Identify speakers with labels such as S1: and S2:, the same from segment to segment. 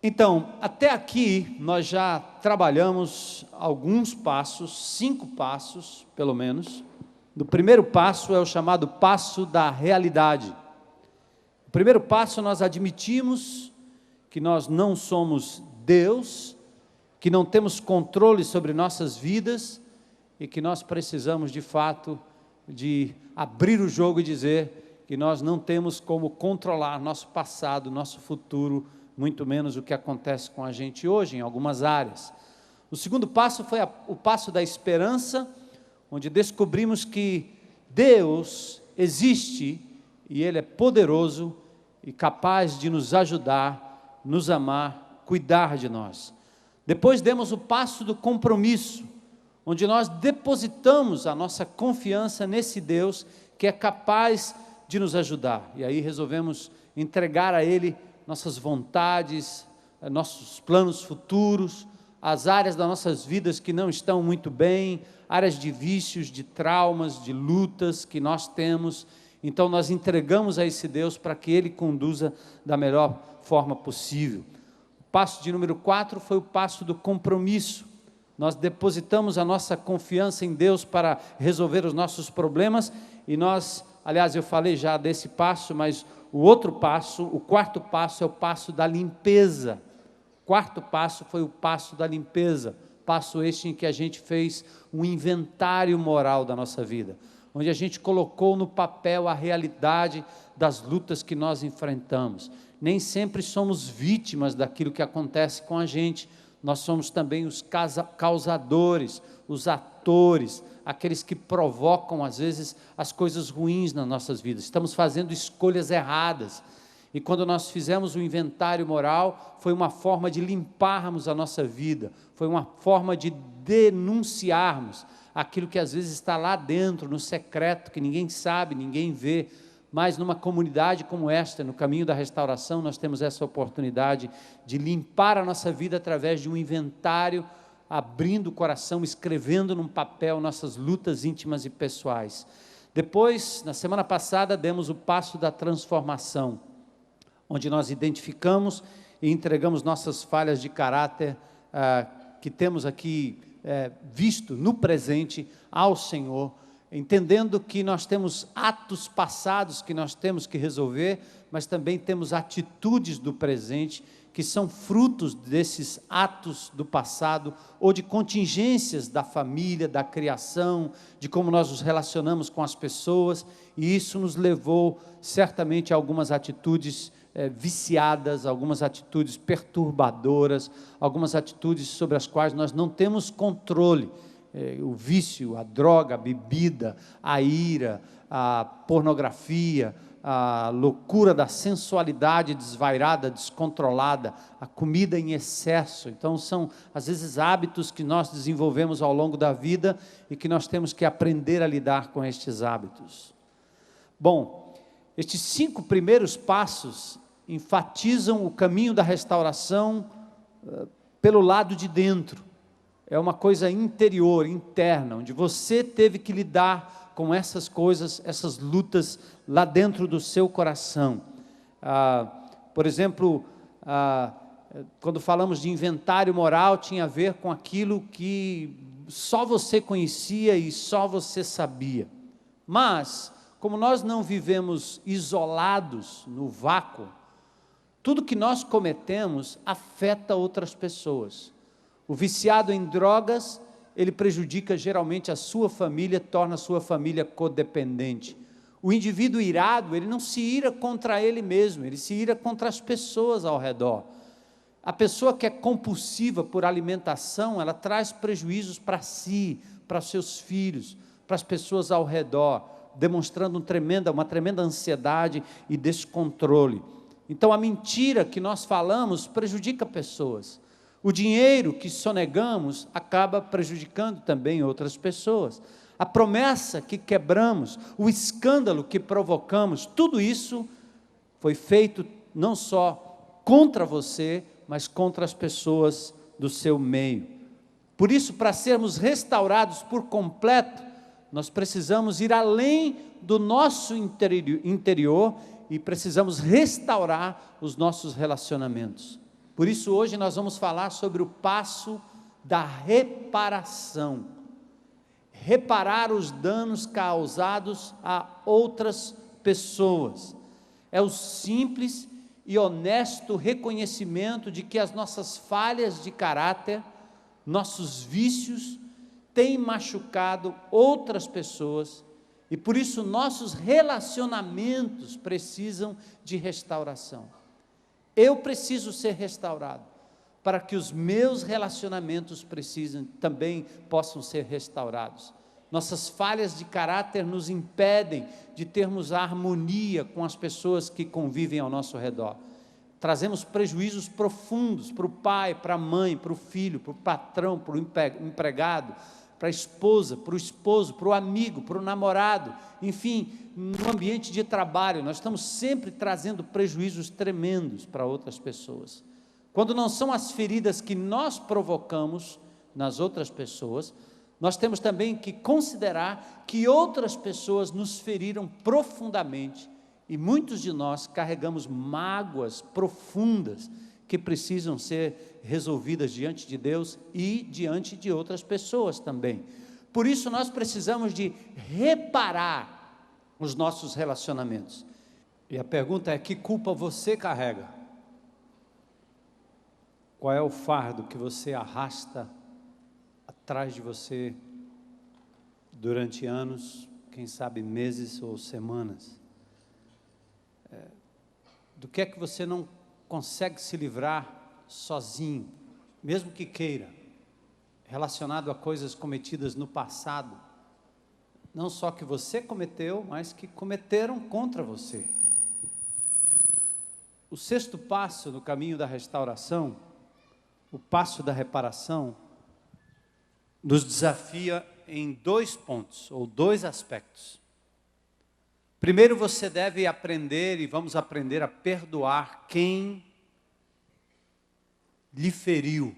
S1: Então, até aqui nós já trabalhamos alguns passos, 5 passos, pelo menos. O primeiro passo é o chamado passo da realidade. O primeiro passo, nós admitimos que nós não somos Deus, que não temos controle sobre nossas vidas e que nós precisamos, de fato, de abrir o jogo e dizer que nós não temos como controlar nosso passado, nosso futuro, muito menos o que acontece com a gente hoje em algumas áreas. O segundo passo foi o passo da esperança, onde descobrimos que Deus existe e Ele é poderoso e capaz de nos ajudar, nos amar, cuidar de nós. Depois demos o passo do compromisso, onde nós depositamos a nossa confiança nesse Deus que é capaz de nos ajudar. E aí resolvemos entregar a Ele nossas vontades, nossos planos futuros, as áreas das nossas vidas que não estão muito bem, áreas de vícios, de traumas, de lutas que nós temos. Então nós entregamos a esse Deus para que Ele conduza da melhor forma possível. O passo de número 4 foi o passo do compromisso. Nós depositamos a nossa confiança em Deus para resolver os nossos problemas e nós, aliás, eu falei já desse passo, mas o outro passo, o quarto passo é o passo da limpeza. O quarto passo foi o passo da limpeza, passo este em que a gente fez um inventário moral da nossa vida, onde a gente colocou no papel a realidade das lutas que nós enfrentamos. Nem sempre somos vítimas daquilo que acontece com a gente, nós somos também os causadores, os atores, aqueles que provocam às vezes as coisas ruins nas nossas vidas. Estamos fazendo escolhas erradas. E quando nós fizemos o inventário moral, foi uma forma de limparmos a nossa vida, foi uma forma de denunciarmos aquilo que às vezes está lá dentro, no secreto, que ninguém sabe, ninguém vê. Mas numa comunidade como esta, no caminho da restauração, nós temos essa oportunidade de limpar a nossa vida através de um inventário, abrindo o coração, escrevendo num papel nossas lutas íntimas e pessoais. Depois, na semana passada, demos o passo da transformação, onde nós identificamos e entregamos nossas falhas de caráter que temos aqui visto no presente ao Senhor, entendendo que nós temos atos passados que nós temos que resolver, mas também temos atitudes do presente que são frutos desses atos do passado ou de contingências da família, da criação, de como nós nos relacionamos com as pessoas, e isso nos levou certamente a algumas atitudes viciadas, algumas atitudes perturbadoras, algumas atitudes sobre as quais nós não temos controle. O vício, a droga, a bebida, a ira, a pornografia, a loucura da sensualidade desvairada, descontrolada, a comida em excesso. Então são às vezes hábitos que nós desenvolvemos ao longo da vida e que nós temos que aprender a lidar com estes hábitos. Bom, estes 5 primeiros passos enfatizam o caminho da restauração pelo lado de dentro. É uma coisa interior, interna, onde você teve que lidar com essas coisas, essas lutas lá dentro do seu coração. Por exemplo, quando falamos de inventário moral, tinha a ver com aquilo que só você conhecia e só você sabia. Mas, como nós não vivemos isolados no vácuo, tudo que nós cometemos afeta outras pessoas. O viciado em drogas, ele prejudica geralmente a sua família, torna a sua família codependente. O indivíduo irado, ele não se ira contra ele mesmo, ele se ira contra as pessoas ao redor. A pessoa que é compulsiva por alimentação, ela traz prejuízos para si, para seus filhos, para as pessoas ao redor, demonstrando uma tremenda ansiedade e descontrole. Então a mentira que nós falamos prejudica pessoas. O dinheiro que sonegamos acaba prejudicando também outras pessoas. A promessa que quebramos, o escândalo que provocamos, tudo isso foi feito não só contra você, mas contra as pessoas do seu meio. Por isso, para sermos restaurados por completo, nós precisamos ir além do nosso interior e precisamos restaurar os nossos relacionamentos. Por isso hoje nós vamos falar sobre o passo da reparação. Reparar os danos causados a outras pessoas. É o simples e honesto reconhecimento de que as nossas falhas de caráter, nossos vícios, têm machucado outras pessoas e por isso nossos relacionamentos precisam de restauração. Eu preciso ser restaurado para que os meus relacionamentos também possam ser restaurados. Nossas falhas de caráter nos impedem de termos a harmonia com as pessoas que convivem ao nosso redor. Trazemos prejuízos profundos para o pai, para a mãe, para o filho, para o patrão, para o empregado, para a esposa, para o esposo, para o amigo, para o namorado, enfim, no ambiente de trabalho, nós estamos sempre trazendo prejuízos tremendos para outras pessoas. Quando não são as feridas que nós provocamos nas outras pessoas, nós temos também que considerar que outras pessoas nos feriram profundamente e muitos de nós carregamos mágoas profundas que precisam ser resolvidas diante de Deus e diante de outras pessoas também. Por isso nós precisamos de reparar os nossos relacionamentos. E a pergunta é: que culpa você carrega? Qual é o fardo que você arrasta atrás de você durante anos, quem sabe meses ou semanas? Do que é que você não consegue se livrar sozinho, mesmo que queira, relacionado a coisas cometidas no passado, não só que você cometeu, mas que cometeram contra você. O sexto passo no caminho da restauração, o passo da reparação, nos desafia em 2 pontos, ou 2 aspectos. Primeiro, você deve aprender, e vamos aprender a perdoar quem lhe feriu.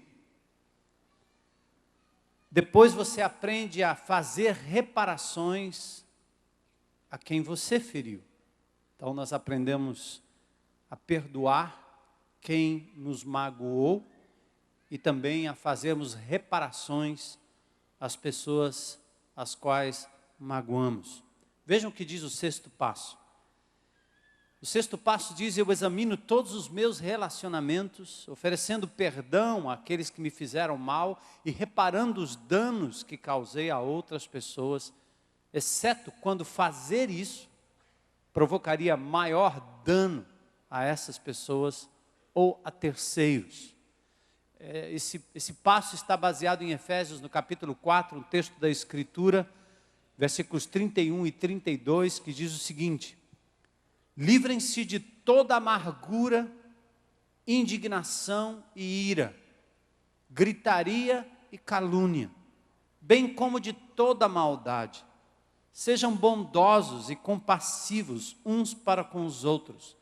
S1: Depois você aprende a fazer reparações a quem você feriu. Então nós aprendemos a perdoar quem nos magoou e também a fazermos reparações às pessoas às quais magoamos. Vejam o que diz o sexto passo. O sexto passo diz: eu examino todos os meus relacionamentos, oferecendo perdão àqueles que me fizeram mal e reparando os danos que causei a outras pessoas, exceto quando fazer isso provocaria maior dano a essas pessoas ou a terceiros. Esse passo está baseado em Efésios, no capítulo 4, um texto da Escritura, versículos 31 e 32, que diz o seguinte: livrem-se de toda amargura, indignação e ira, gritaria e calúnia, bem como de toda maldade. Sejam bondosos e compassivos uns para com os outros,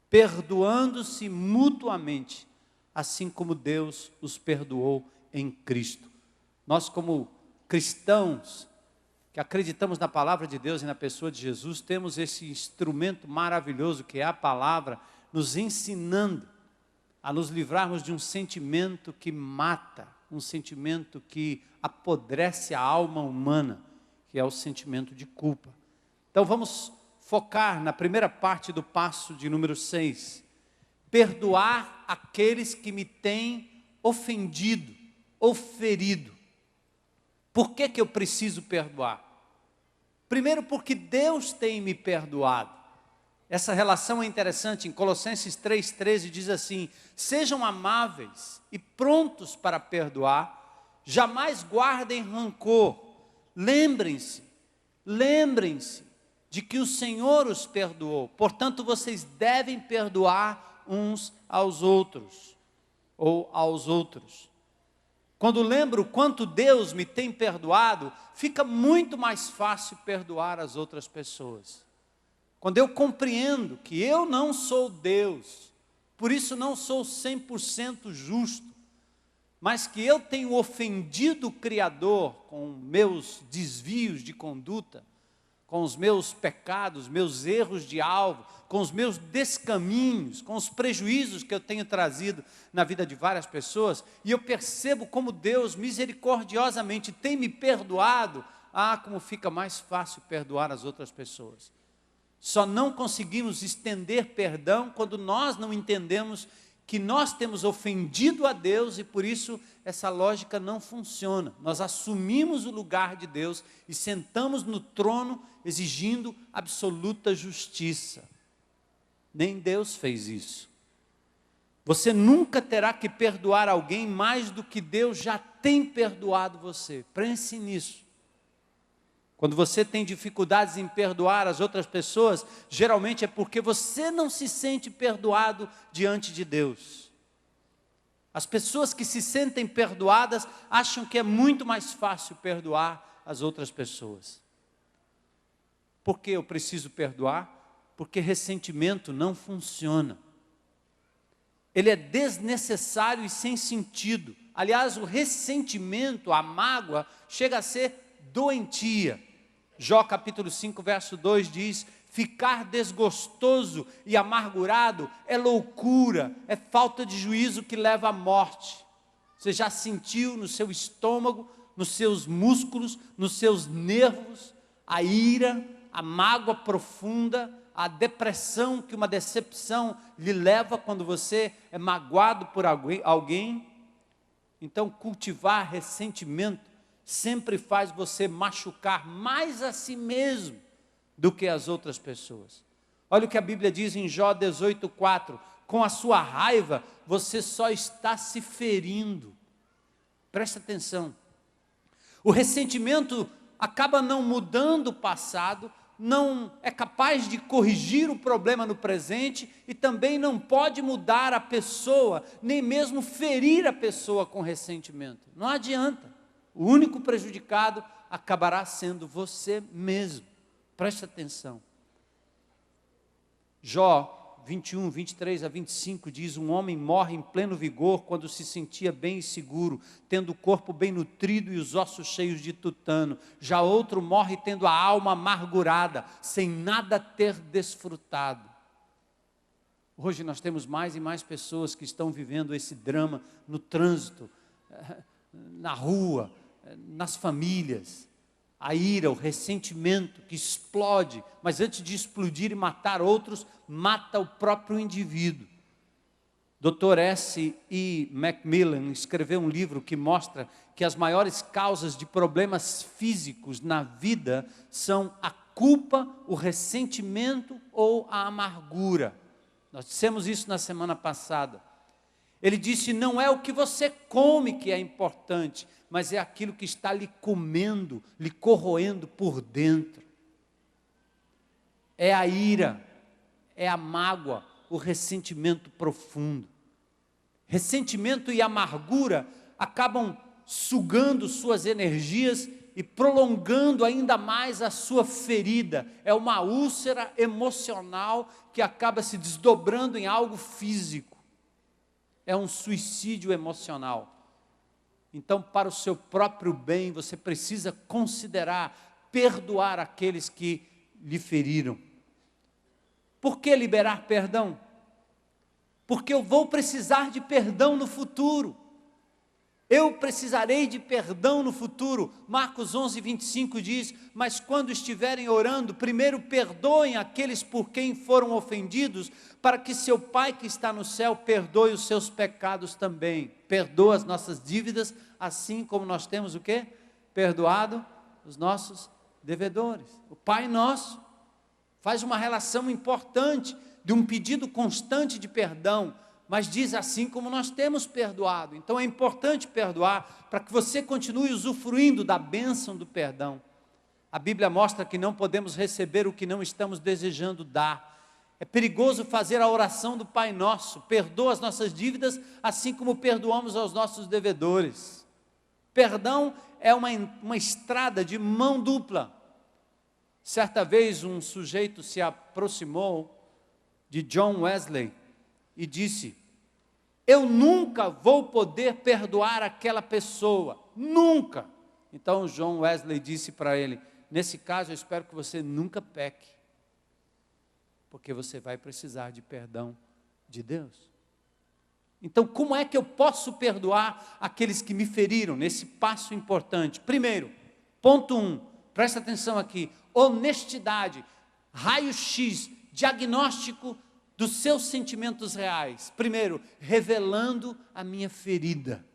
S1: perdoando-se mutuamente, assim como Deus os perdoou em Cristo. Nós, como cristãos, que acreditamos na palavra de Deus e na pessoa de Jesus, temos esse instrumento maravilhoso que é a palavra, nos ensinando a nos livrarmos de um sentimento que mata, um sentimento que apodrece a alma humana, que é o sentimento de culpa. Então vamos focar na primeira parte do passo de número 6, perdoar aqueles que me têm ofendido ou ferido. Por que eu preciso perdoar? Primeiro, porque Deus tem me perdoado. Essa relação é interessante. Em Colossenses 3,13 diz assim: sejam amáveis e prontos para perdoar, jamais guardem rancor. Lembrem-se de que o Senhor os perdoou, portanto vocês devem perdoar uns aos outros, ou aos outros. Quando lembro quanto Deus me tem perdoado, fica muito mais fácil perdoar as outras pessoas. Quando eu compreendo que eu não sou Deus, por isso não sou 100% justo, mas que eu tenho ofendido o Criador com meus desvios de conduta, com os meus pecados, meus erros de alvo, com os meus descaminhos, com os prejuízos que eu tenho trazido na vida de várias pessoas, e eu percebo como Deus misericordiosamente tem me perdoado, como fica mais fácil perdoar as outras pessoas. Só não conseguimos estender perdão quando nós não entendemos que nós temos ofendido a Deus e por isso essa lógica não funciona. Nós assumimos o lugar de Deus e sentamos no trono exigindo absoluta justiça. Nem Deus fez isso. Você nunca terá que perdoar alguém mais do que Deus já tem perdoado você. Pense nisso. Quando você tem dificuldades em perdoar as outras pessoas, geralmente é porque você não se sente perdoado diante de Deus. As pessoas que se sentem perdoadas acham que é muito mais fácil perdoar as outras pessoas. Por que eu preciso perdoar? Porque ressentimento não funciona. Ele é desnecessário e sem sentido. Aliás, o ressentimento, a mágoa, chega a ser doentia. Jó capítulo 5, verso 2 diz: ficar desgostoso e amargurado é loucura, é falta de juízo que leva à morte. Você já sentiu no seu estômago, nos seus músculos, nos seus nervos, a ira, a mágoa profunda, a depressão que uma decepção lhe leva quando você é magoado por alguém? Então, cultivar ressentimento sempre faz você machucar mais a si mesmo do que as outras pessoas. Olha o que a Bíblia diz em Jó 18:4: com a sua raiva você só está se ferindo. Presta atenção. O ressentimento acaba não mudando o passado, não é capaz de corrigir o problema no presente e também não pode mudar a pessoa, nem mesmo ferir a pessoa com ressentimento. Não adianta. O único prejudicado acabará sendo você mesmo. Preste atenção. Jó 21, 23 a 25 diz: um homem morre em pleno vigor quando se sentia bem e seguro, tendo o corpo bem nutrido e os ossos cheios de tutano. Já outro morre tendo a alma amargurada, sem nada ter desfrutado. Hoje nós temos mais e mais pessoas que estão vivendo esse drama no trânsito, na rua, nas famílias. A ira, o ressentimento que explode, mas antes de explodir e matar outros, mata o próprio indivíduo. Dr. S.E. Macmillan escreveu um livro que mostra que as maiores causas de problemas físicos na vida são a culpa, o ressentimento ou a amargura. Nós dissemos isso na semana passada. Ele disse: não é o que você come que é importante, mas é aquilo que está lhe comendo, lhe corroendo por dentro. É a ira, é a mágoa, o ressentimento profundo. Ressentimento e amargura acabam sugando suas energias e prolongando ainda mais a sua ferida. É uma úlcera emocional que acaba se desdobrando em algo físico. É um suicídio emocional. Então, para o seu próprio bem, você precisa considerar perdoar aqueles que lhe feriram. Por que liberar perdão? Porque eu vou precisar de perdão no futuro. Eu precisarei de perdão no futuro. Marcos 11, 25 diz: mas quando estiverem orando, primeiro perdoem aqueles por quem foram ofendidos, para que seu Pai que está no céu perdoe os seus pecados também. Perdoa as nossas dívidas, assim como nós temos o quê? Perdoado os nossos devedores. O Pai Nosso faz uma relação importante de um pedido constante de perdão, mas diz assim como nós temos perdoado. Então é importante perdoar para que você continue usufruindo da bênção do perdão. A Bíblia mostra que não podemos receber o que não estamos desejando dar. É perigoso fazer a oração do Pai Nosso: perdoa as nossas dívidas, assim como perdoamos aos nossos devedores. Perdão é uma estrada de mão dupla. Certa vez um sujeito se aproximou de John Wesley e disse: eu nunca vou poder perdoar aquela pessoa, nunca. Então John Wesley disse para ele: Nesse caso, eu espero que você nunca peque, porque você vai precisar de perdão de Deus. Então, como é que eu posso perdoar aqueles que me feriram nesse passo importante? Primeiro, ponto 1, presta atenção aqui, honestidade, raio-x, diagnóstico dos seus sentimentos reais. Primeiro, revelando a minha ferida.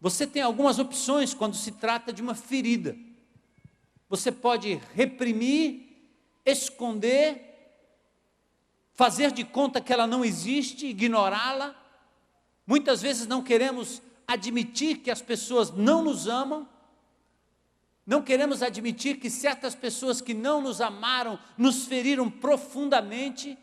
S1: Você tem algumas opções quando se trata de uma ferida. Você pode reprimir, esconder, fazer de conta que ela não existe, ignorá-la. Muitas vezes não queremos admitir que as pessoas não nos amam, não queremos admitir que certas pessoas que não nos amaram, nos feriram profundamente.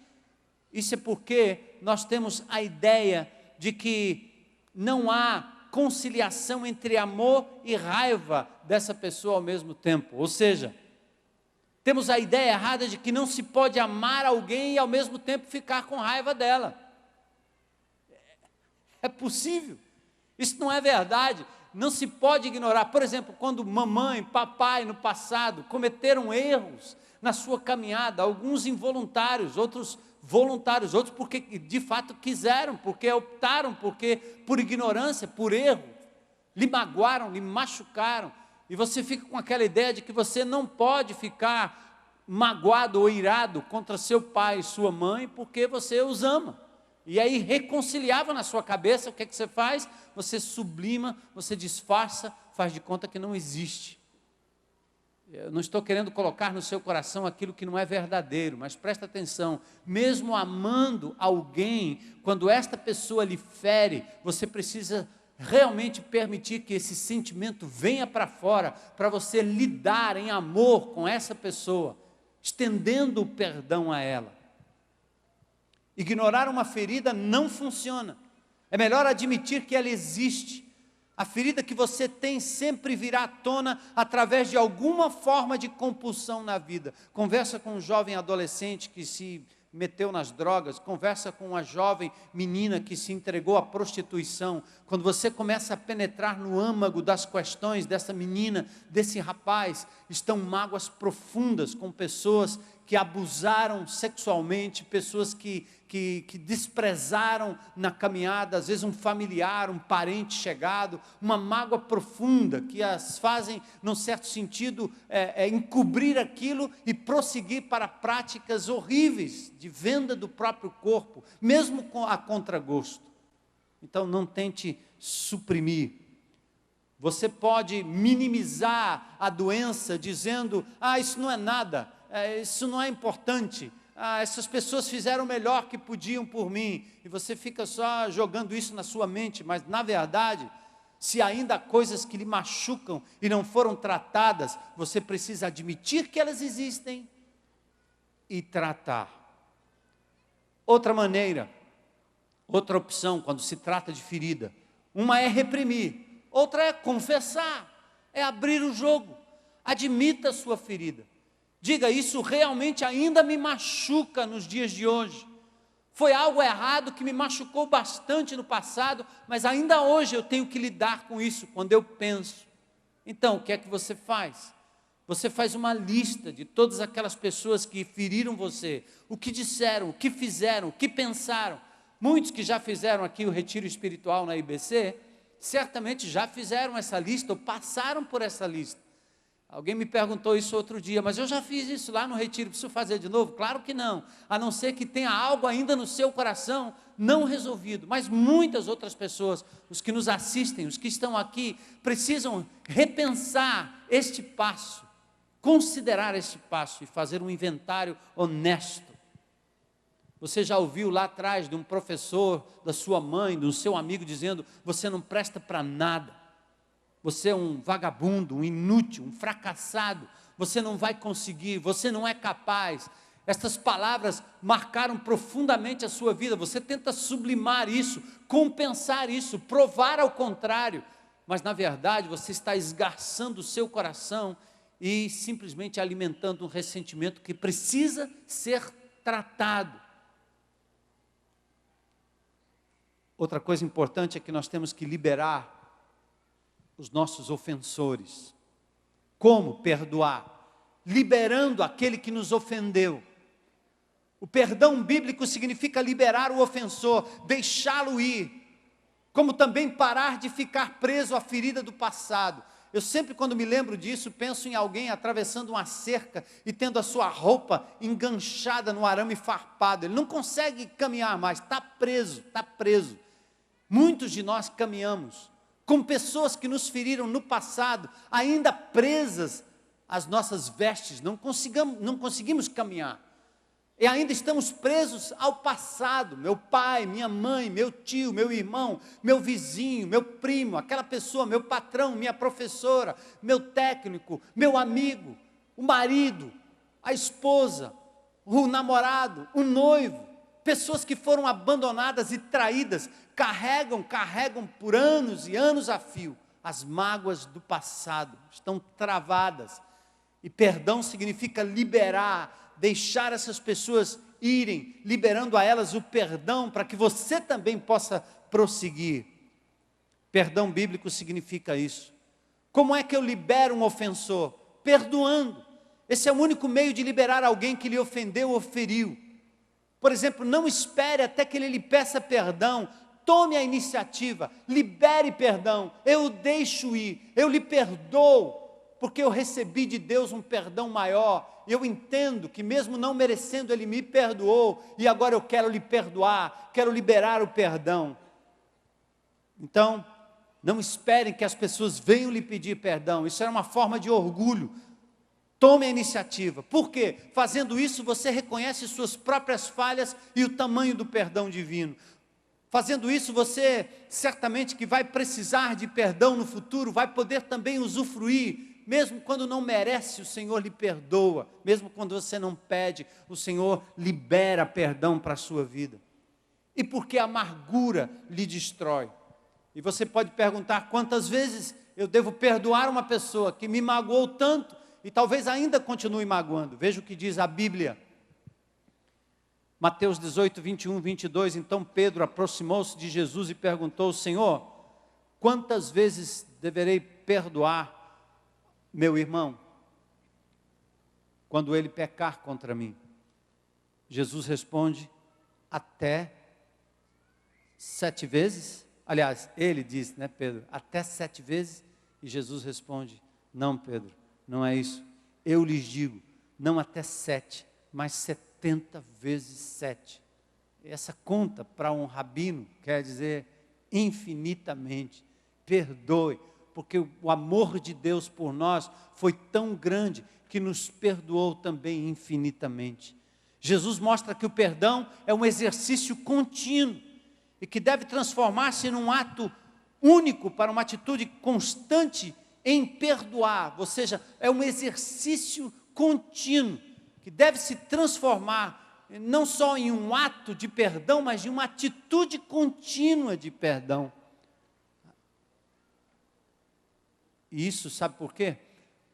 S1: Isso é porque nós temos a ideia de que não há conciliação entre amor e raiva dessa pessoa ao mesmo tempo. Ou seja, temos a ideia errada de que não se pode amar alguém e ao mesmo tempo ficar com raiva dela. É possível. Isso não é verdade. Não se pode ignorar. Por exemplo, quando mamãe, papai no passado cometeram erros na sua caminhada, alguns involuntários, outros voluntários, outros porque de fato quiseram, porque optaram, porque por ignorância, por erro, lhe magoaram, lhe machucaram, e você fica com aquela ideia de que você não pode ficar magoado ou irado contra seu pai e sua mãe, porque você os ama. E aí reconciliava na sua cabeça, o que é que você faz? Você sublima, você disfarça, faz de conta que não existe. Eu não estou querendo colocar no seu coração aquilo que não é verdadeiro, mas presta atenção, mesmo amando alguém, quando esta pessoa lhe fere, você precisa realmente permitir que esse sentimento venha para fora, para você lidar em amor com essa pessoa, estendendo o perdão a ela. Ignorar uma ferida não funciona. É melhor admitir que ela existe. A ferida que você tem sempre virá à tona através de alguma forma de compulsão na vida. Conversa com um jovem adolescente que se meteu nas drogas, conversa com uma jovem menina que se entregou à prostituição. Quando você começa a penetrar no âmago das questões dessa menina, desse rapaz, estão mágoas profundas com pessoas que abusaram sexualmente, pessoas que desprezaram na caminhada, às vezes um familiar, um parente chegado, uma mágoa profunda que as fazem, num certo sentido, encobrir aquilo e prosseguir para práticas horríveis de venda do próprio corpo, mesmo a contragosto. Então não tente suprimir. Você pode minimizar a doença dizendo, isso não é nada, isso não é importante, essas pessoas fizeram o melhor que podiam por mim, e você fica só jogando isso na sua mente, mas na verdade, se ainda há coisas que lhe machucam e não foram tratadas, você precisa admitir que elas existem e tratar. Outra maneira, outra opção quando se trata de ferida, uma é reprimir, outra é confessar, é abrir o jogo, admita a sua ferida. Diga, isso realmente ainda me machuca nos dias de hoje. Foi algo errado que me machucou bastante no passado, mas ainda hoje eu tenho que lidar com isso quando eu penso. Então, o que é que você faz? Você faz uma lista de todas aquelas pessoas que feriram você, o que disseram, o que fizeram, o que pensaram. Muitos que já fizeram aqui o retiro espiritual na IBC, certamente já fizeram essa lista ou passaram por essa lista. Alguém me perguntou isso outro dia, mas eu já fiz isso lá no retiro, preciso fazer de novo? Claro que não, a não ser que tenha algo ainda no seu coração não resolvido, mas muitas outras pessoas, os que nos assistem, os que estão aqui, precisam repensar este passo, considerar este passo e fazer um inventário honesto. Você já ouviu lá atrás de um professor, da sua mãe, do seu amigo dizendo, você não presta para nada. Você é um vagabundo, um inútil, um fracassado, você não vai conseguir, você não é capaz. Estas palavras marcaram profundamente a sua vida, você tenta sublimar isso, compensar isso, provar ao contrário, mas na verdade você está esgarçando o seu coração e simplesmente alimentando um ressentimento que precisa ser tratado. Outra coisa importante é que nós temos que liberar os nossos ofensores. Como perdoar? Liberando aquele que nos ofendeu. O perdão bíblico significa liberar o ofensor, deixá-lo ir, como também parar de ficar preso à ferida do passado. Eu sempre, quando me lembro disso, penso em alguém atravessando uma cerca e tendo a sua roupa enganchada no arame farpado. Ele não consegue caminhar mais, está preso, está preso. Muitos de nós caminhamos com pessoas que nos feriram no passado, ainda presas às nossas vestes, não conseguimos caminhar. E ainda estamos presos ao passado, meu pai, minha mãe, meu tio, meu irmão, meu vizinho, meu primo, aquela pessoa, meu patrão, minha professora, meu técnico, meu amigo, o marido, a esposa, o namorado, o noivo, pessoas que foram abandonadas e traídas, carregam por anos e anos a fio, as mágoas do passado, estão travadas, e perdão significa liberar, deixar essas pessoas irem, liberando a elas o perdão, para que você também possa prosseguir. Perdão bíblico significa isso. Como é que eu libero um ofensor? Perdoando. Esse é o único meio de liberar alguém que lhe ofendeu ou feriu. Por exemplo, não espere até que ele lhe peça perdão, tome a iniciativa, libere perdão, eu o deixo ir, eu lhe perdoo, porque eu recebi de Deus um perdão maior. Eu entendo que mesmo não merecendo, Ele me perdoou, e agora eu quero lhe perdoar, quero liberar o perdão. Então, não esperem que as pessoas venham lhe pedir perdão, isso é uma forma de orgulho. Tome a iniciativa. Por quê? Fazendo isso, você reconhece suas próprias falhas e o tamanho do perdão divino. Fazendo isso, você certamente que vai precisar de perdão no futuro, vai poder também usufruir. Mesmo quando não merece, o Senhor lhe perdoa. Mesmo quando você não pede, o Senhor libera perdão para a sua vida. E porque a amargura lhe destrói. E você pode perguntar, quantas vezes eu devo perdoar uma pessoa que me magoou tanto, e talvez ainda continue magoando. Veja o que diz a Bíblia. Mateus 18, 21, 22, então Pedro aproximou-se de Jesus e perguntou, Senhor, quantas vezes deverei perdoar meu irmão, quando ele pecar contra mim? Jesus responde, até 7 vezes? Aliás, ele diz, né, Pedro, até 7 vezes? E Jesus responde, não, Pedro, não é isso. Eu lhes digo, não até 7, mas 70 vezes 7. Essa conta para um rabino quer dizer infinitamente. Perdoe. Porque o amor de Deus por nós foi tão grande que nos perdoou também infinitamente. Jesus mostra que o perdão é um exercício contínuo e que deve transformar-se num ato único para uma atitude constante em perdoar, ou seja, é um exercício contínuo que deve se transformar não só em um ato de perdão, mas em uma atitude contínua de perdão. E isso, sabe por quê?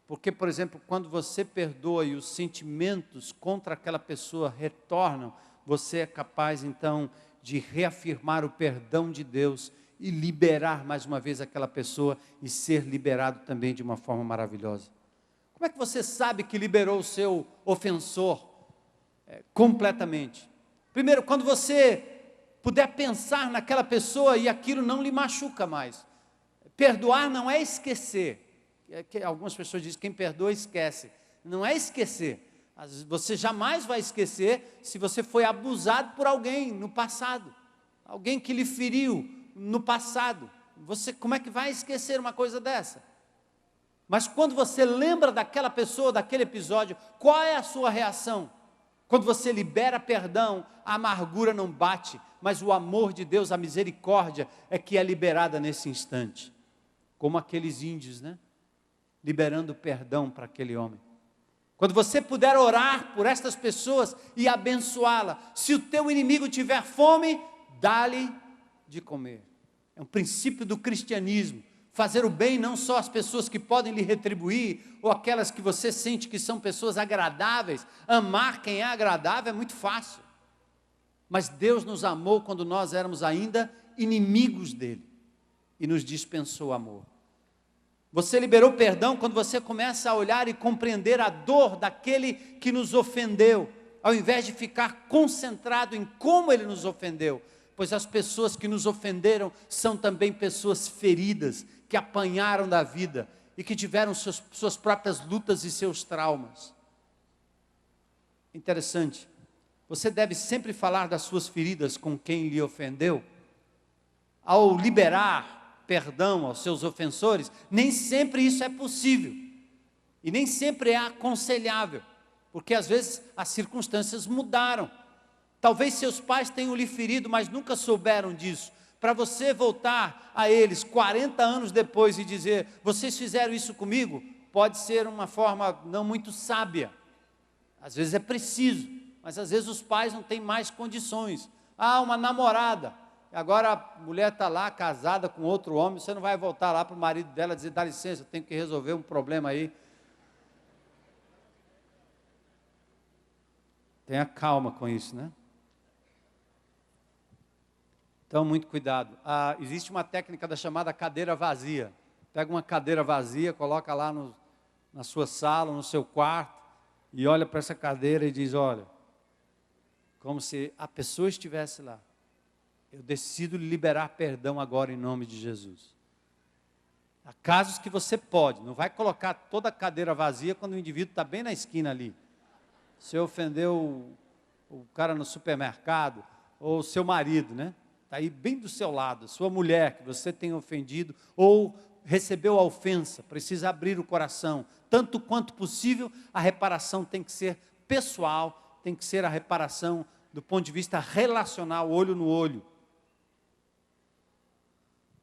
S1: Porque, por exemplo, quando você perdoa e os sentimentos contra aquela pessoa retornam, você é capaz, então, de reafirmar o perdão de Deus e liberar mais uma vez aquela pessoa e ser liberado também de uma forma maravilhosa. Como é que você sabe que liberou o seu ofensor completamente? Primeiro, quando você puder pensar naquela pessoa e aquilo não lhe machuca mais. Perdoar não é esquecer. Algumas pessoas dizem que quem perdoa esquece. Não é esquecer. Você jamais vai esquecer se você foi abusado por alguém no passado. Alguém que lhe feriu no passado. Você, como é que vai esquecer uma coisa dessa? Mas quando você lembra daquela pessoa, daquele episódio, qual é a sua reação? Quando você libera perdão, a amargura não bate, mas o amor de Deus, a misericórdia é que é liberada nesse instante. Como aqueles índios, né? Liberando perdão para aquele homem. Quando você puder orar por estas pessoas e abençoá-la, se o teu inimigo tiver fome, dá-lhe de comer. É um princípio do cristianismo. Fazer o bem não só às pessoas que podem lhe retribuir, ou aquelas que você sente que são pessoas agradáveis. Amar quem é agradável é muito fácil. Mas Deus nos amou quando nós éramos ainda inimigos dele. E nos dispensou amor. Você liberou perdão quando você começa a olhar e compreender a dor daquele que nos ofendeu, ao invés de ficar concentrado em como ele nos ofendeu, pois as pessoas que nos ofenderam são também pessoas feridas, que apanharam da vida e que tiveram suas próprias lutas e seus traumas. Interessante, você deve sempre falar das suas feridas com quem lhe ofendeu. Ao liberar perdão aos seus ofensores, nem sempre isso é possível, e nem sempre é aconselhável, porque às vezes as circunstâncias mudaram. Talvez seus pais tenham lhe ferido, mas nunca souberam disso. Para você voltar a eles 40 anos depois e dizer, vocês fizeram isso comigo, pode ser uma forma não muito sábia. Às vezes é preciso, mas às vezes os pais não têm mais condições. Uma namorada, agora a mulher está lá casada com outro homem, você não vai voltar lá para o marido dela e dizer, dá licença, eu tenho que resolver um problema aí. Tenha calma com isso, né? Então, muito cuidado. Existe uma técnica da chamada cadeira vazia. Pega uma cadeira vazia, coloca lá na sua sala, no seu quarto, e olha para essa cadeira e diz, olha, como se a pessoa estivesse lá. Eu decido liberar perdão agora em nome de Jesus. Há casos que você pode, não vai colocar toda a cadeira vazia quando o indivíduo está bem na esquina ali. Você ofendeu o cara no supermercado, ou o seu marido, né? Está aí bem do seu lado, sua mulher que você tem ofendido, ou recebeu a ofensa, precisa abrir o coração. Tanto quanto possível, a reparação tem que ser pessoal, tem que ser a reparação do ponto de vista relacional, olho no olho.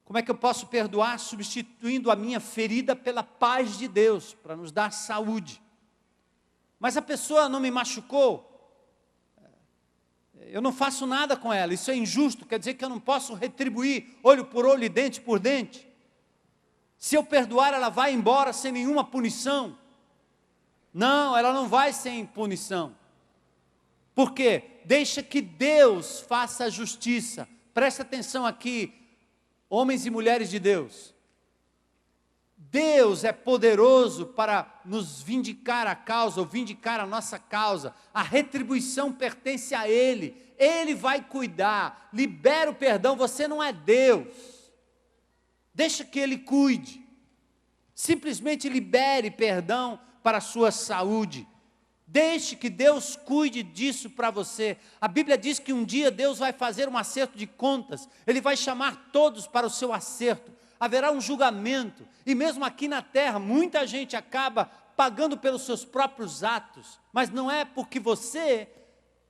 S1: Como é que eu posso perdoar? Substituindo a minha ferida pela paz de Deus, para nos dar saúde. Mas a pessoa não me machucou, eu não faço nada com ela, isso é injusto, quer dizer que eu não posso retribuir olho por olho e dente por dente. Se eu perdoar, ela vai embora sem nenhuma punição. Não, ela não vai sem punição. Por quê? Deixa que Deus faça a justiça. Presta atenção aqui, homens e mulheres de Deus. Deus é poderoso para nos vindicar a causa, ou vindicar a nossa causa. A retribuição pertence a Ele. Ele vai cuidar. Libera o perdão, você não é Deus. Deixa que Ele cuide. Simplesmente libere perdão para a sua saúde. Deixe que Deus cuide disso para você. A Bíblia diz que um dia Deus vai fazer um acerto de contas. Ele vai chamar todos para o seu acerto. Haverá um julgamento. E mesmo aqui na terra, muita gente acaba pagando pelos seus próprios atos. Mas não é porque você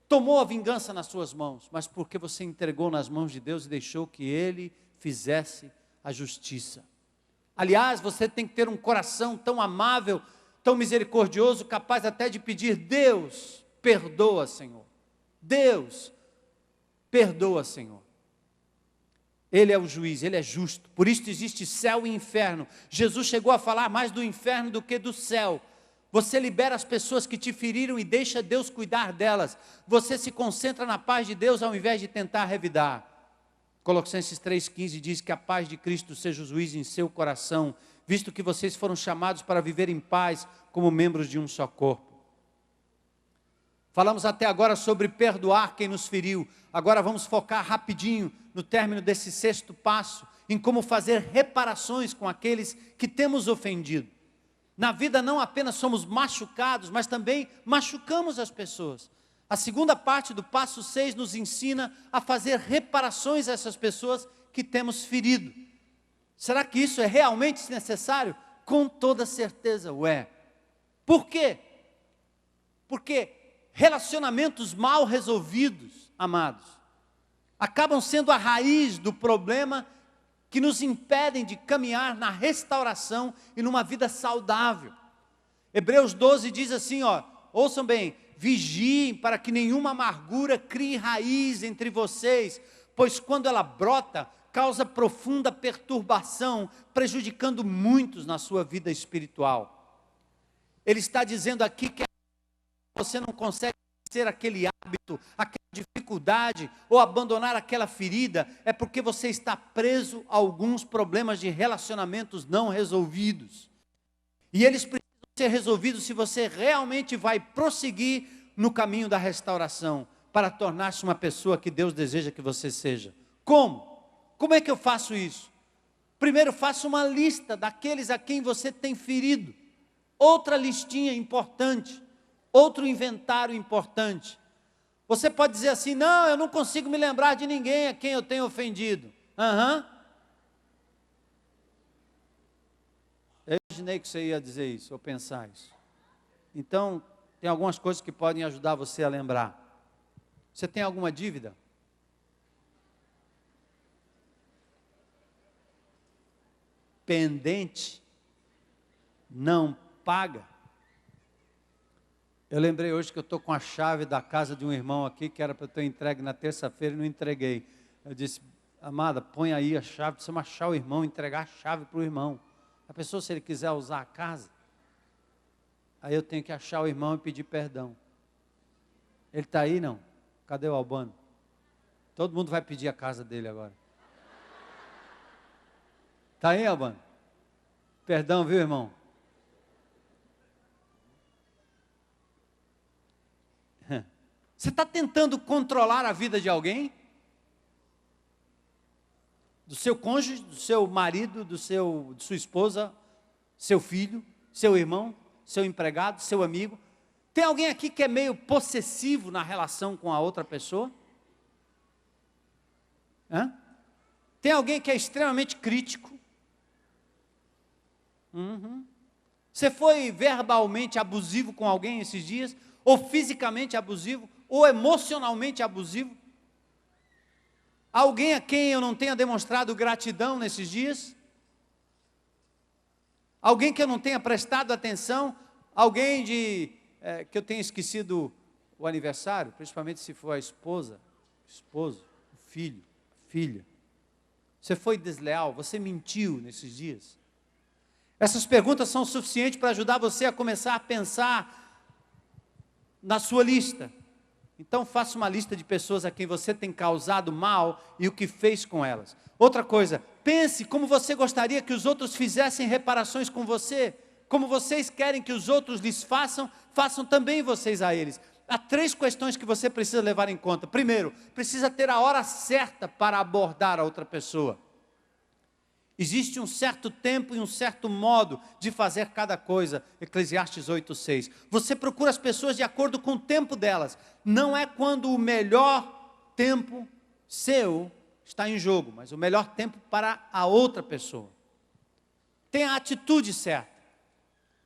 S1: tomou a vingança nas suas mãos, mas porque você entregou nas mãos de Deus e deixou que Ele fizesse a justiça. Aliás, você tem que ter um coração tão amável, tão misericordioso, capaz até de pedir, Deus, perdoa, Senhor. Deus, perdoa, Senhor. Ele é o juiz, Ele é justo, por isso existe céu e inferno. Jesus chegou a falar mais do inferno do que do céu. Você libera as pessoas que te feriram e deixa Deus cuidar delas. Você se concentra na paz de Deus ao invés de tentar revidar. Colossenses 3,15 diz que a paz de Cristo seja o juiz em seu coração, visto que vocês foram chamados para viver em paz como membros de um só corpo. Falamos até agora sobre perdoar quem nos feriu. Agora vamos focar rapidinho no término desse 6º passo, em como fazer reparações com aqueles que temos ofendido. Na vida não apenas somos machucados, mas também machucamos as pessoas. A segunda parte do passo 6 nos ensina a fazer reparações a essas pessoas que temos ferido. Será que isso é realmente necessário? Com toda certeza o é. Por quê? Porque relacionamentos mal resolvidos, amados, acabam sendo a raiz do problema que nos impedem de caminhar na restauração e numa vida saudável. Hebreus 12 diz assim, ouçam bem, vigiem para que nenhuma amargura crie raiz entre vocês, pois quando ela brota, causa profunda perturbação, prejudicando muitos na sua vida espiritual. Ele está dizendo aqui que você não consegue ser aquele hábito, aquela dificuldade ou abandonar aquela ferida, é porque você está preso a alguns problemas de relacionamentos não resolvidos. E eles precisam ser resolvidos se você realmente vai prosseguir no caminho da restauração, para tornar-se uma pessoa que Deus deseja que você seja. Como? Como é que eu faço isso? Primeiro, faça uma lista daqueles a quem você tem ferido. Outra listinha importante, outro inventário importante. Você pode dizer assim: não, eu não consigo me lembrar de ninguém a quem eu tenho ofendido. Eu imaginei que você ia dizer isso, ou pensar isso. Então, tem algumas coisas que podem ajudar você a lembrar. Você tem alguma dívida? Pendente? Não paga? Eu lembrei hoje que eu estou com a chave da casa de um irmão aqui, que era para eu ter entregue na terça-feira e não entreguei. Eu disse: amada, põe aí a chave, precisamos achar o irmão, entregar a chave para o irmão. A pessoa, se ele quiser usar a casa, aí eu tenho que achar o irmão e pedir perdão. Ele está aí, não? Cadê o Albano? Todo mundo vai pedir a casa dele agora. Está aí, Albano? Perdão, viu, irmão? Você está tentando controlar a vida de alguém? Do seu cônjuge, do seu marido, de sua esposa, seu filho, seu irmão, seu empregado, seu amigo? Tem alguém aqui que é meio possessivo na relação com a outra pessoa? Tem alguém que é extremamente crítico? Você foi verbalmente abusivo com alguém esses dias? Ou fisicamente abusivo? Ou emocionalmente abusivo? Alguém a quem eu não tenha demonstrado gratidão nesses dias? Alguém que eu não tenha prestado atenção? Alguém que eu tenha esquecido o aniversário? Principalmente se for a esposa, esposo, o filho, filha. Você foi desleal? Você mentiu nesses dias? Essas perguntas são suficientes para ajudar você a começar a pensar na sua lista. Então faça uma lista de pessoas a quem você tem causado mal e o que fez com elas. Outra coisa, pense como você gostaria que os outros fizessem reparações com você. Como vocês querem que os outros lhes façam, façam também vocês a eles. Há 3 questões que você precisa levar em conta. Primeiro, precisa ter a hora certa para abordar a outra pessoa. Existe um certo tempo e um certo modo de fazer cada coisa. Eclesiastes 8:6. Você procura as pessoas de acordo com o tempo delas. Não é quando o melhor tempo seu está em jogo, mas o melhor tempo para a outra pessoa. Tenha a atitude certa.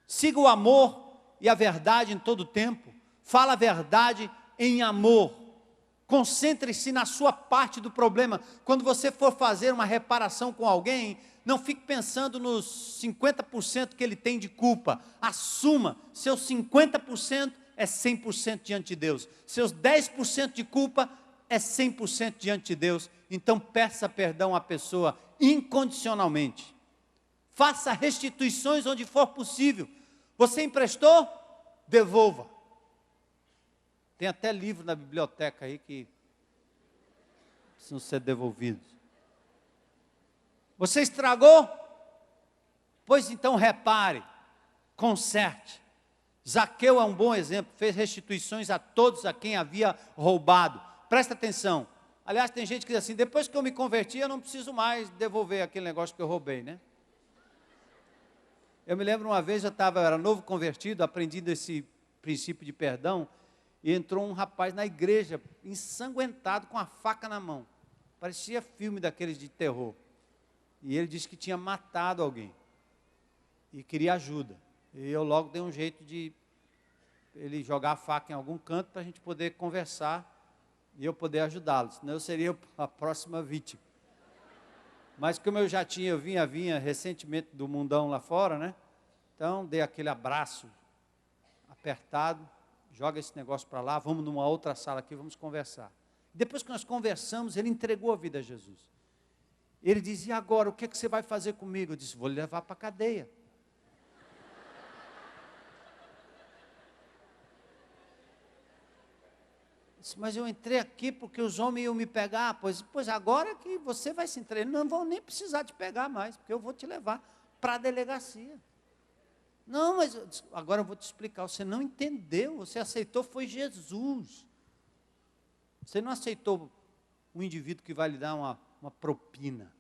S1: Siga o amor e a verdade em todo o tempo. Fala a verdade em amor. Concentre-se na sua parte do problema. Quando você for fazer uma reparação com alguém, não fique pensando nos 50% que ele tem de culpa. Assuma, seus 50% é 100% diante de Deus. Seus 10% de culpa é 100% diante de Deus. Então peça perdão à pessoa incondicionalmente. Faça restituições onde for possível. Você emprestou? Devolva. Tem até livro na biblioteca aí que precisam ser devolvidos. Você estragou? Pois então repare, conserte. Zaqueu é um bom exemplo, fez restituições a todos a quem havia roubado. Presta atenção. Aliás, tem gente que diz assim: depois que eu me converti, eu não preciso mais devolver aquele negócio que eu roubei, né? Eu me lembro uma vez, eu era novo convertido, aprendido esse princípio de perdão. E entrou um rapaz na igreja, ensanguentado, com a faca na mão. Parecia filme daqueles de terror. E ele disse que tinha matado alguém. E queria ajuda. E eu logo dei um jeito de ele jogar a faca em algum canto para a gente poder conversar e eu poder ajudá-lo. Senão eu seria a próxima vítima. Mas como eu vinha recentemente do mundão lá fora, né? Então dei aquele abraço apertado. Joga esse negócio para lá, vamos numa outra sala aqui, vamos conversar. Depois que nós conversamos, ele entregou a vida a Jesus. Ele dizia: agora, o que você vai fazer comigo? Eu disse: vou lhe levar para a cadeia. disse, mas eu entrei aqui porque os homens iam me pegar. Pois agora que você vai se entregar, não vão nem precisar te pegar mais, porque eu vou te levar para a delegacia. Não, mas agora eu vou te explicar, você não entendeu, você aceitou foi Jesus. Você não aceitou um indivíduo que vai lhe dar uma propina.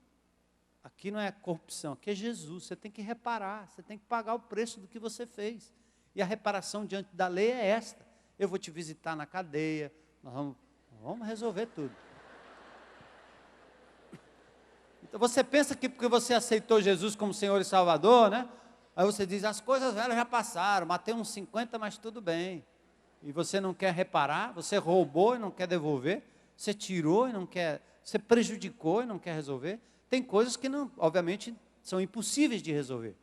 S1: Aqui não é corrupção, aqui é Jesus, você tem que reparar, você tem que pagar o preço do que você fez. E a reparação diante da lei é esta. Eu vou te visitar na cadeia, nós vamos resolver tudo. Então você pensa que porque você aceitou Jesus como Senhor e Salvador, né? Aí você diz, as coisas velhas já passaram, matei uns 50, mas tudo bem. E você não quer reparar, você roubou e não quer devolver, você tirou e não quer, você prejudicou e não quer resolver. Tem coisas que, não, obviamente, são impossíveis de resolver,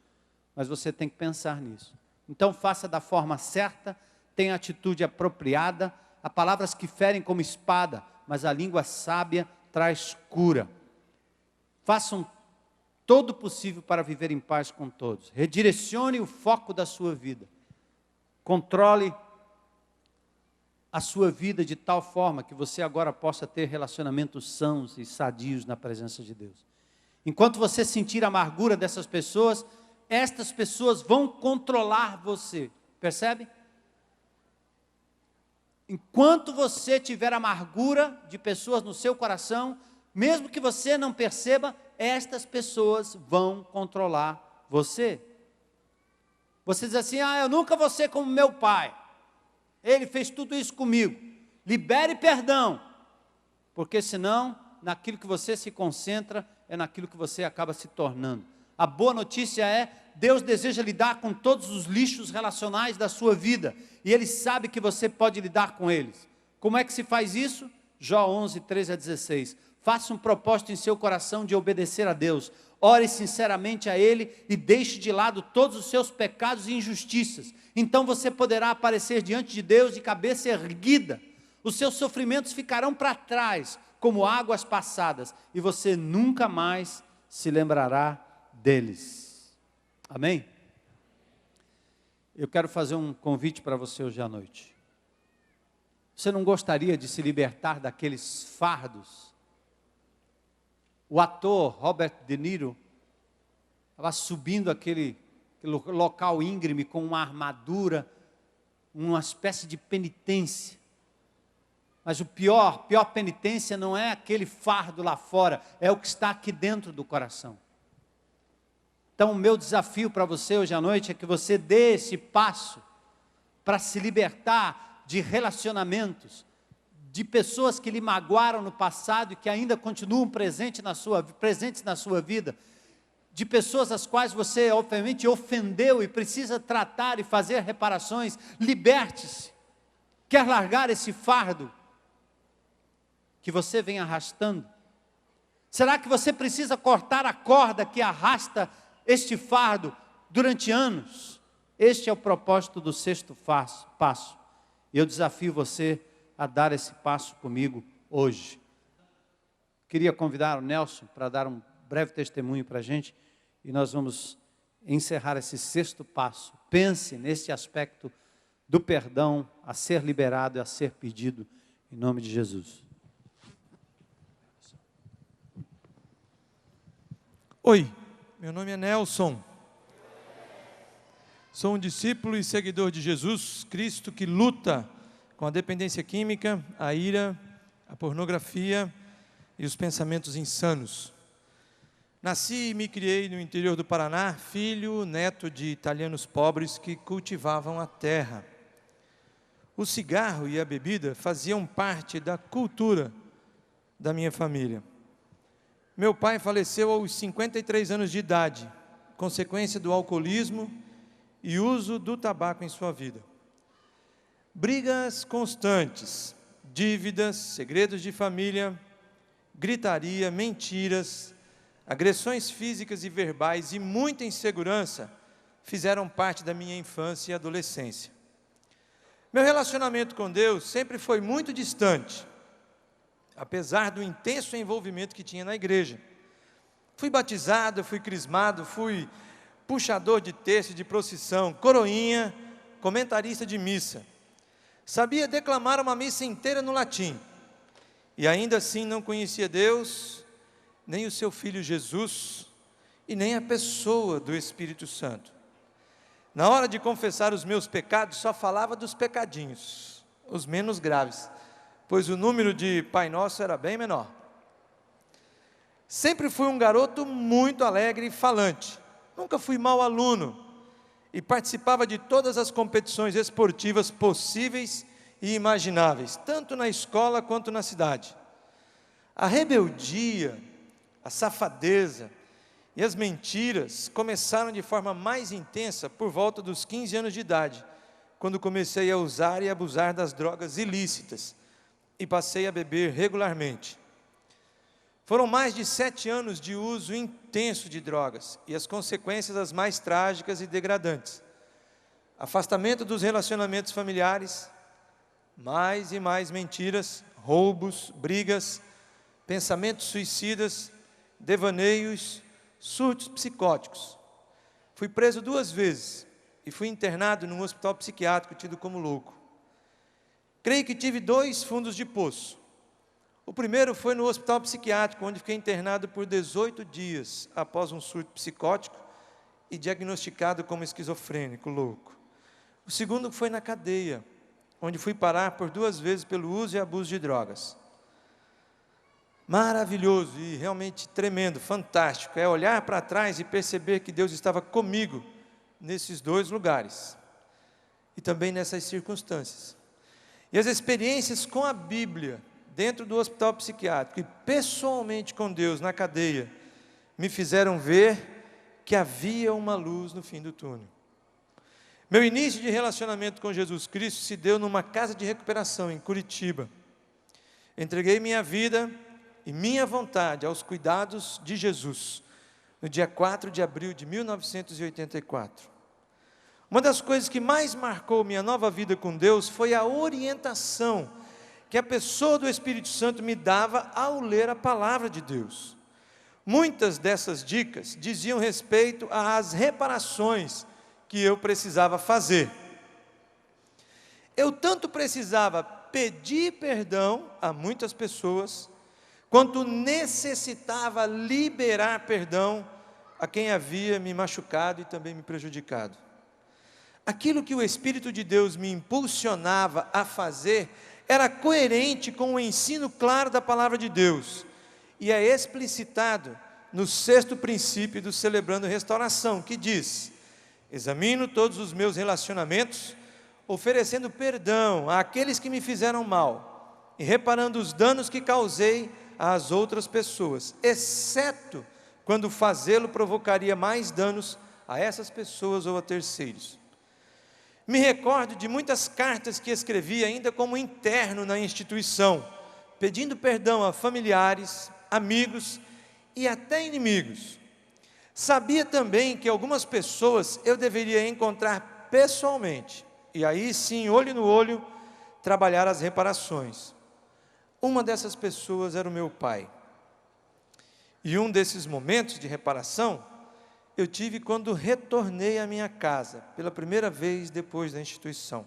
S1: mas você tem que pensar nisso. Então, faça da forma certa, tenha atitude apropriada, há palavras que ferem como espada, mas a língua sábia traz cura. Façam todo o possível para viver em paz com todos. Redirecione o foco da sua vida. Controle a sua vida de tal forma que você agora possa ter relacionamentos sãos e sadios na presença de Deus. Enquanto você sentir a amargura dessas pessoas, estas pessoas vão controlar você. Percebe? Enquanto você tiver amargura de pessoas no seu coração, mesmo que você não perceba, estas pessoas vão controlar você. Você diz assim, eu nunca vou ser como meu pai. Ele fez tudo isso comigo. Libere perdão. Porque senão, naquilo que você se concentra, é naquilo que você acaba se tornando. A boa notícia é, Deus deseja lidar com todos os lixos relacionais da sua vida. E Ele sabe que você pode lidar com eles. Como é que se faz isso? Jó 11, 13 a 16. Faça um propósito em seu coração de obedecer a Deus. Ore sinceramente a Ele e deixe de lado todos os seus pecados e injustiças. Então você poderá aparecer diante de Deus de cabeça erguida. Os seus sofrimentos ficarão para trás, como águas passadas, e você nunca mais se lembrará deles. Amém? Eu quero fazer um convite para você hoje à noite. Você não gostaria de se libertar daqueles fardos? O ator Robert De Niro estava subindo aquele local íngreme com uma armadura, uma espécie de penitência. Mas o pior penitência não é aquele fardo lá fora, é o que está aqui dentro do coração. Então o meu desafio para você hoje à noite é que você dê esse passo para se libertar de relacionamentos, de pessoas que lhe magoaram no passado e que ainda continuam presentes na sua vida, de pessoas às quais você obviamente ofendeu e precisa tratar e fazer reparações. Liberte-se. Quer largar esse fardo que você vem arrastando? Será que você precisa cortar a corda que arrasta este fardo durante anos? Este é o propósito do sexto passo. Eu desafio você a dar esse passo comigo hoje. Queria convidar o Nelson para dar um breve testemunho para a gente, e nós vamos encerrar esse sexto passo. Pense nesse aspecto do perdão a ser liberado e a ser pedido, em nome de Jesus.
S2: Oi, meu nome é Nelson. Sou um discípulo e seguidor de Jesus Cristo que luta com a dependência química, a ira, a pornografia e os pensamentos insanos. Nasci e me criei no interior do Paraná, filho, neto de italianos pobres que cultivavam a terra. O cigarro e a bebida faziam parte da cultura da minha família. Meu pai faleceu aos 53 anos de idade, consequência do alcoolismo e uso do tabaco em sua vida. Brigas constantes, dívidas, segredos de família, gritaria, mentiras, agressões físicas e verbais e muita insegurança fizeram parte da minha infância e adolescência. Meu relacionamento com Deus sempre foi muito distante, apesar do intenso envolvimento que tinha na igreja. Fui batizado, fui crismado, fui puxador de texto, de procissão, coroinha, comentarista de missa. Sabia declamar uma missa inteira no latim, e ainda assim não conhecia Deus, nem o seu Filho Jesus, e nem a pessoa do Espírito Santo. Na hora de confessar os meus pecados, só falava dos pecadinhos, os menos graves, pois o número de Pai Nosso era bem menor. Sempre fui um garoto muito alegre e falante, nunca fui mau aluno, e participava de todas as competições esportivas possíveis e imagináveis, tanto na escola quanto na cidade. A rebeldia, a safadeza e as mentiras começaram de forma mais intensa por volta dos 15 anos de idade, quando comecei a usar e abusar das drogas ilícitas e passei a beber regularmente. Foram mais de 7 anos de uso intenso de drogas e as consequências as mais trágicas e degradantes. Afastamento dos relacionamentos familiares, mais e mais mentiras, roubos, brigas, pensamentos suicidas, devaneios, surtos psicóticos. Fui preso 2 vezes e fui internado num hospital psiquiátrico tido como louco. Creio que tive 2 fundos de poço. O primeiro foi no hospital psiquiátrico, onde fiquei internado por 18 dias, após um surto psicótico e diagnosticado como esquizofrênico, louco. O segundo foi na cadeia, onde fui parar por 2 vezes pelo uso e abuso de drogas. Maravilhoso e realmente tremendo, fantástico, é olhar para trás e perceber que Deus estava comigo nesses 2 lugares, e também nessas circunstâncias. E as experiências com a Bíblia, dentro do hospital psiquiátrico e pessoalmente com Deus na cadeia, me fizeram ver que havia uma luz no fim do túnel. Meu início de relacionamento com Jesus Cristo se deu numa casa de recuperação em Curitiba. Entreguei minha vida e minha vontade aos cuidados de Jesus, no dia 4 de abril de 1984. Uma das coisas que mais marcou minha nova vida com Deus foi a orientação que a pessoa do Espírito Santo me dava ao ler a palavra de Deus. Muitas dessas dicas diziam respeito às reparações que eu precisava fazer. Eu tanto precisava pedir perdão a muitas pessoas, quanto necessitava liberar perdão a quem havia me machucado e também me prejudicado. Aquilo que o Espírito de Deus me impulsionava a fazer era coerente com o ensino claro da palavra de Deus, e é explicitado no 6º princípio do Celebrando Restauração, que diz: examino todos os meus relacionamentos, oferecendo perdão àqueles que me fizeram mal, e reparando os danos que causei às outras pessoas, exceto quando fazê-lo provocaria mais danos a essas pessoas ou a terceiros. Me recordo de muitas cartas que escrevi ainda como interno na instituição, pedindo perdão a familiares, amigos e até inimigos. Sabia também que algumas pessoas eu deveria encontrar pessoalmente, e aí sim, olho no olho, trabalhar as reparações. Uma dessas pessoas era o meu pai. E um desses momentos de reparação eu tive quando retornei à minha casa, pela primeira vez depois da instituição,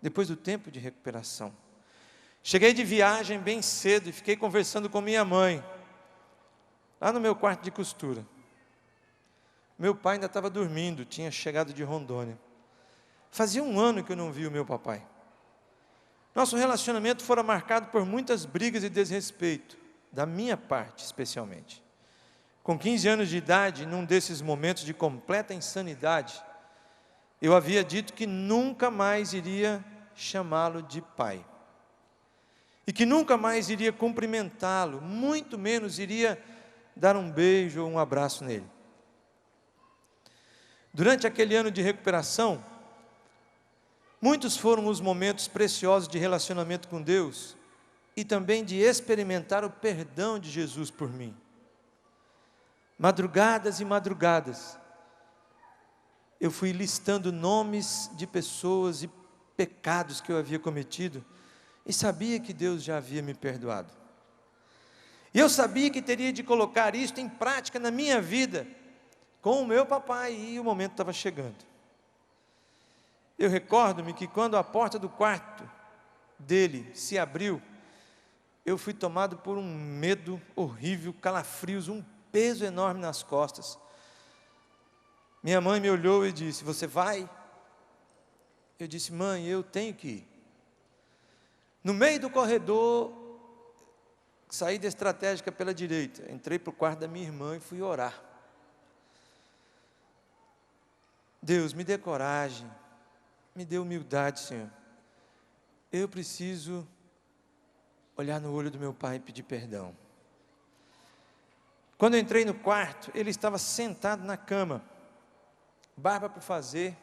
S2: depois do tempo de recuperação. Cheguei de viagem bem cedo e fiquei conversando com minha mãe, lá no meu quarto de costura. Meu pai ainda estava dormindo, tinha chegado de Rondônia. Fazia 1 ano que eu não via o meu papai. Nosso relacionamento fora marcado por muitas brigas e desrespeito, da minha parte especialmente. Com 15 anos de idade, num desses momentos de completa insanidade, eu havia dito que nunca mais iria chamá-lo de pai. E que nunca mais iria cumprimentá-lo, muito menos iria dar um beijo ou um abraço nele. Durante aquele ano de recuperação, muitos foram os momentos preciosos de relacionamento com Deus e também de experimentar o perdão de Jesus por mim. Madrugadas e madrugadas, eu fui listando nomes de pessoas e pecados que eu havia cometido e sabia que Deus já havia me perdoado. E eu sabia que teria de colocar isto em prática na minha vida com o meu papai, e o momento estava chegando. Eu recordo-me que quando a porta do quarto dele se abriu, eu fui tomado por um medo horrível, calafrios, um peso enorme nas costas. Minha mãe me olhou e disse: você vai? Eu disse: mãe, eu tenho que ir. No meio do corredor, saí da estratégica pela direita, entrei para o quarto da minha irmã e fui orar. Deus, me dê coragem, me dê humildade, Senhor. Eu preciso olhar no olho do meu pai e pedir perdão. Quando eu entrei no quarto, ele estava sentado na cama, barba por fazer,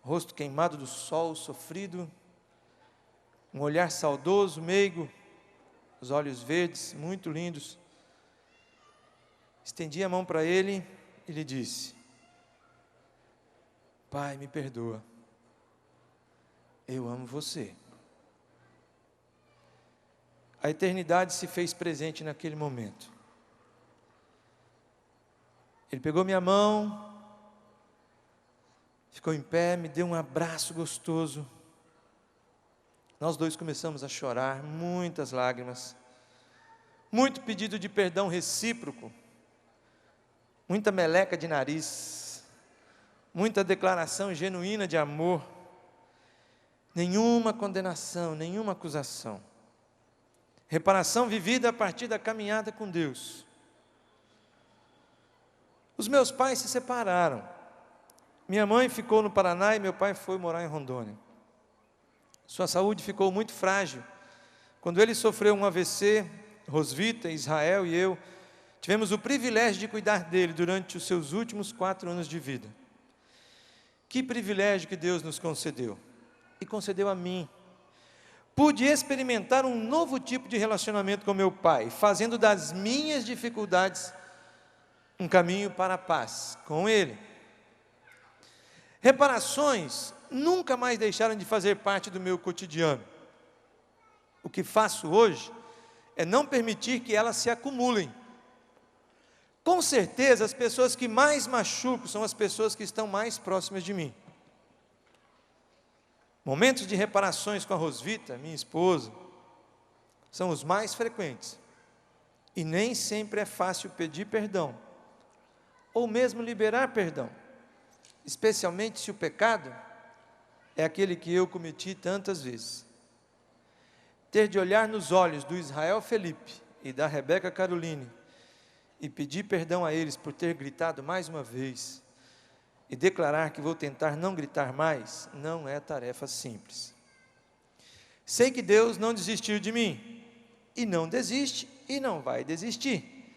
S2: rosto queimado do sol, sofrido, um olhar saudoso, meigo, os olhos verdes, muito lindos. Estendi a mão para ele e lhe disse: pai, me perdoa, eu amo você. A eternidade se fez presente naquele momento. Ele pegou minha mão, ficou em pé, me deu um abraço gostoso. Nós dois começamos a chorar, muitas lágrimas, muito pedido de perdão recíproco, muita meleca de nariz, muita declaração genuína de amor, nenhuma condenação, nenhuma acusação. Reparação vivida a partir da caminhada com Deus. Os meus pais se separaram. Minha mãe ficou no Paraná e meu pai foi morar em Rondônia. Sua saúde ficou muito frágil. Quando ele sofreu um AVC, Rosvita, Israel e eu tivemos o privilégio de cuidar dele durante os seus últimos 4 anos de vida. Que privilégio que Deus nos concedeu. E concedeu a mim. Pude experimentar um novo tipo de relacionamento com meu pai, fazendo das minhas dificuldades um caminho para a paz com ele. Reparações nunca mais deixaram de fazer parte do meu cotidiano. O que faço hoje é não permitir que elas se acumulem. Com certeza, as pessoas que mais machucam são as pessoas que estão mais próximas de mim. Momentos de reparações com a Rosvita, minha esposa, são os mais frequentes. E nem sempre é fácil pedir perdão, ou mesmo liberar perdão, especialmente se o pecado é aquele que eu cometi tantas vezes. Ter de olhar nos olhos do Israel Felipe e da Rebeca Caroline e pedir perdão a eles por ter gritado mais uma vez e declarar que vou tentar não gritar mais, não é tarefa simples. Sei que Deus não desistiu de mim, e não desiste, e não vai desistir.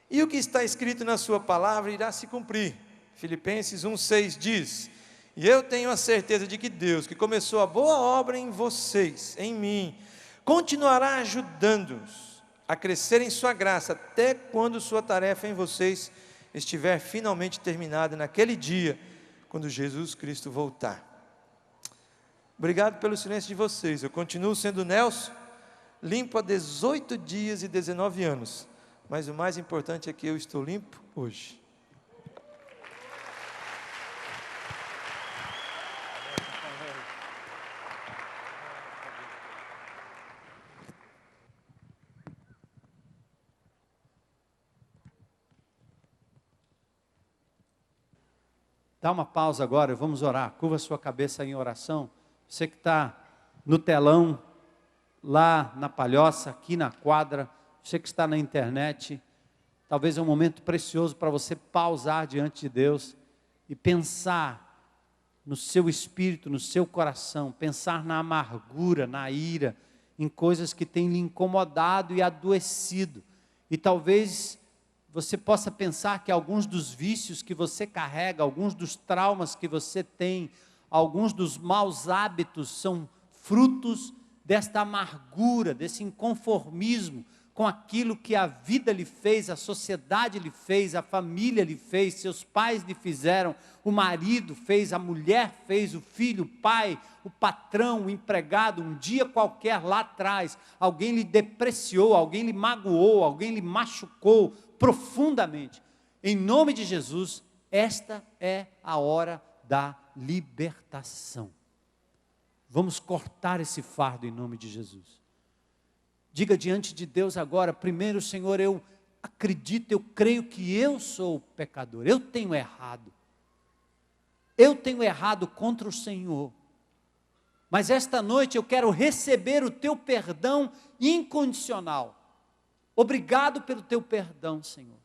S2: E o que está escrito na sua palavra irá se cumprir. Filipenses 1,6 diz: e eu tenho a certeza de que Deus, que começou a boa obra em vocês, em mim, continuará ajudando-os a crescer em sua graça, até quando sua tarefa em vocês estiver finalmente terminada naquele dia, quando Jesus Cristo voltar. Obrigado pelo silêncio de vocês. Eu continuo sendo Nelson, limpo há 18 dias e 19 anos, mas o mais importante é que eu estou limpo hoje.
S1: Dá uma pausa agora, vamos orar. Curva sua cabeça em oração. Você que está no telão, lá na Palhoça, aqui na quadra, você que está na internet, talvez é um momento precioso para você pausar diante de Deus e pensar no seu espírito, no seu coração, pensar na amargura, na ira, em coisas que têm lhe incomodado e adoecido. E talvez você possa pensar que alguns dos vícios que você carrega, alguns dos traumas que você tem, alguns dos maus hábitos são frutos desta amargura, desse inconformismo com aquilo que a vida lhe fez, a sociedade lhe fez, a família lhe fez, seus pais lhe fizeram, o marido fez, a mulher fez, o filho, o pai, o patrão, o empregado. Um dia qualquer lá atrás, alguém lhe depreciou, alguém lhe magoou, alguém lhe machucou profundamente. Em nome de Jesus, esta é a hora da libertação. Vamos cortar esse fardo em nome de Jesus. Diga diante de Deus agora: primeiro, Senhor, eu acredito, eu creio que eu sou pecador, eu tenho errado. Eu tenho errado contra o Senhor. Mas esta noite eu quero receber o teu perdão incondicional. Obrigado pelo teu perdão, Senhor.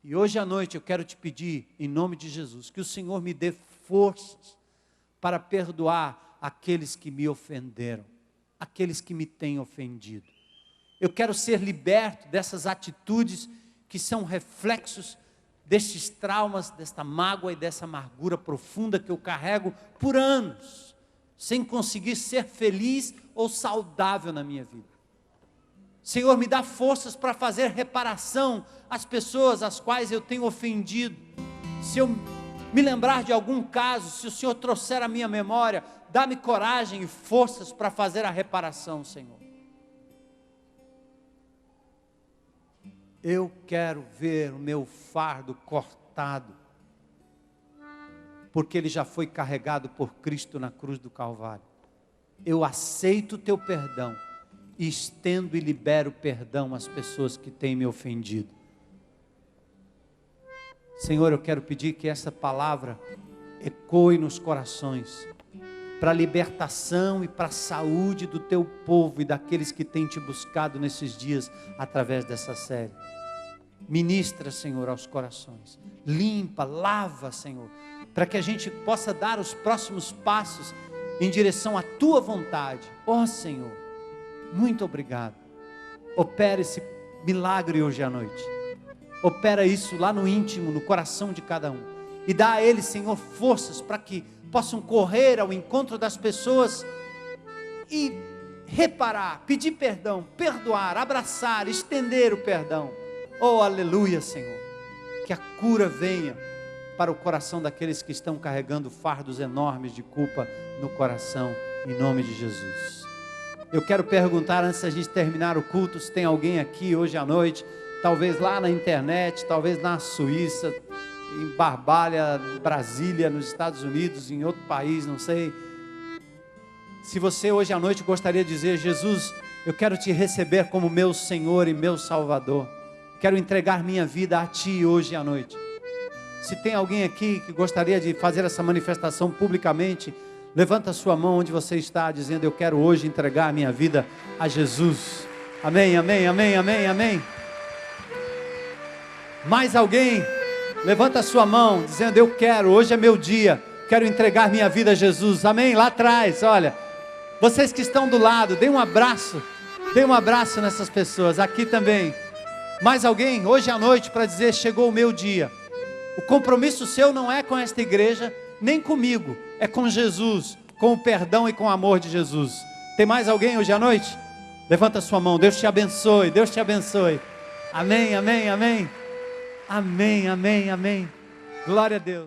S1: E hoje à noite eu quero te pedir, em nome de Jesus, que o Senhor me dê forças para perdoar aqueles que me ofenderam, aqueles que me têm ofendido. Eu quero ser liberto dessas atitudes que são reflexos destes traumas, desta mágoa e dessa amargura profunda que eu carrego por anos, sem conseguir ser feliz ou saudável na minha vida. Senhor, me dá forças para fazer reparação às pessoas às quais eu tenho ofendido. Se eu me lembrar de algum caso, se o Senhor trouxer à minha memória, dá-me coragem e forças para fazer a reparação, Senhor. Eu quero ver o meu fardo cortado, porque ele já foi carregado por Cristo na cruz do Calvário. Eu aceito o teu perdão e estendo e libero perdão às pessoas que têm me ofendido. Senhor, eu quero pedir que essa palavra ecoe nos corações, para a libertação e para a saúde do teu povo e daqueles que têm te buscado nesses dias através dessa série. Ministra, Senhor, aos corações, limpa, lava, Senhor, para que a gente possa dar os próximos passos em direção à tua vontade. Ó Senhor, muito obrigado. Opera esse milagre hoje à noite. Opera isso lá no íntimo, no coração de cada um. E dá a eles, Senhor, forças para que possam correr ao encontro das pessoas e reparar, pedir perdão, perdoar, abraçar, estender o perdão. Oh, aleluia, Senhor. Que a cura venha para o coração daqueles que estão carregando fardos enormes de culpa no coração, em nome de Jesus. Eu quero perguntar, antes da gente terminar o culto, se tem alguém aqui hoje à noite, talvez lá na internet, talvez na Suíça, em Barbalha, Brasília, nos Estados Unidos, em outro país, não sei. Se você hoje à noite gostaria de dizer: Jesus, eu quero te receber como meu Senhor e meu Salvador. Quero entregar minha vida a ti hoje à noite. Se tem alguém aqui que gostaria de fazer essa manifestação publicamente, levanta a sua mão onde você está, dizendo: eu quero hoje entregar minha vida a Jesus. Amém, amém, amém, amém, amém. Mais alguém? Levanta a sua mão, dizendo: eu quero, hoje é meu dia, quero entregar minha vida a Jesus. Amém, lá atrás, olha. Vocês que estão do lado, dê um abraço nessas pessoas, aqui também. Mais alguém, hoje à noite, para dizer: chegou o meu dia. O compromisso seu não é com esta igreja, nem comigo, é com Jesus, com o perdão e com o amor de Jesus. Tem mais alguém hoje à noite? Levanta a sua mão. Deus te abençoe, Deus te abençoe. Amém, amém, amém. Amém, amém, amém. Glória a Deus.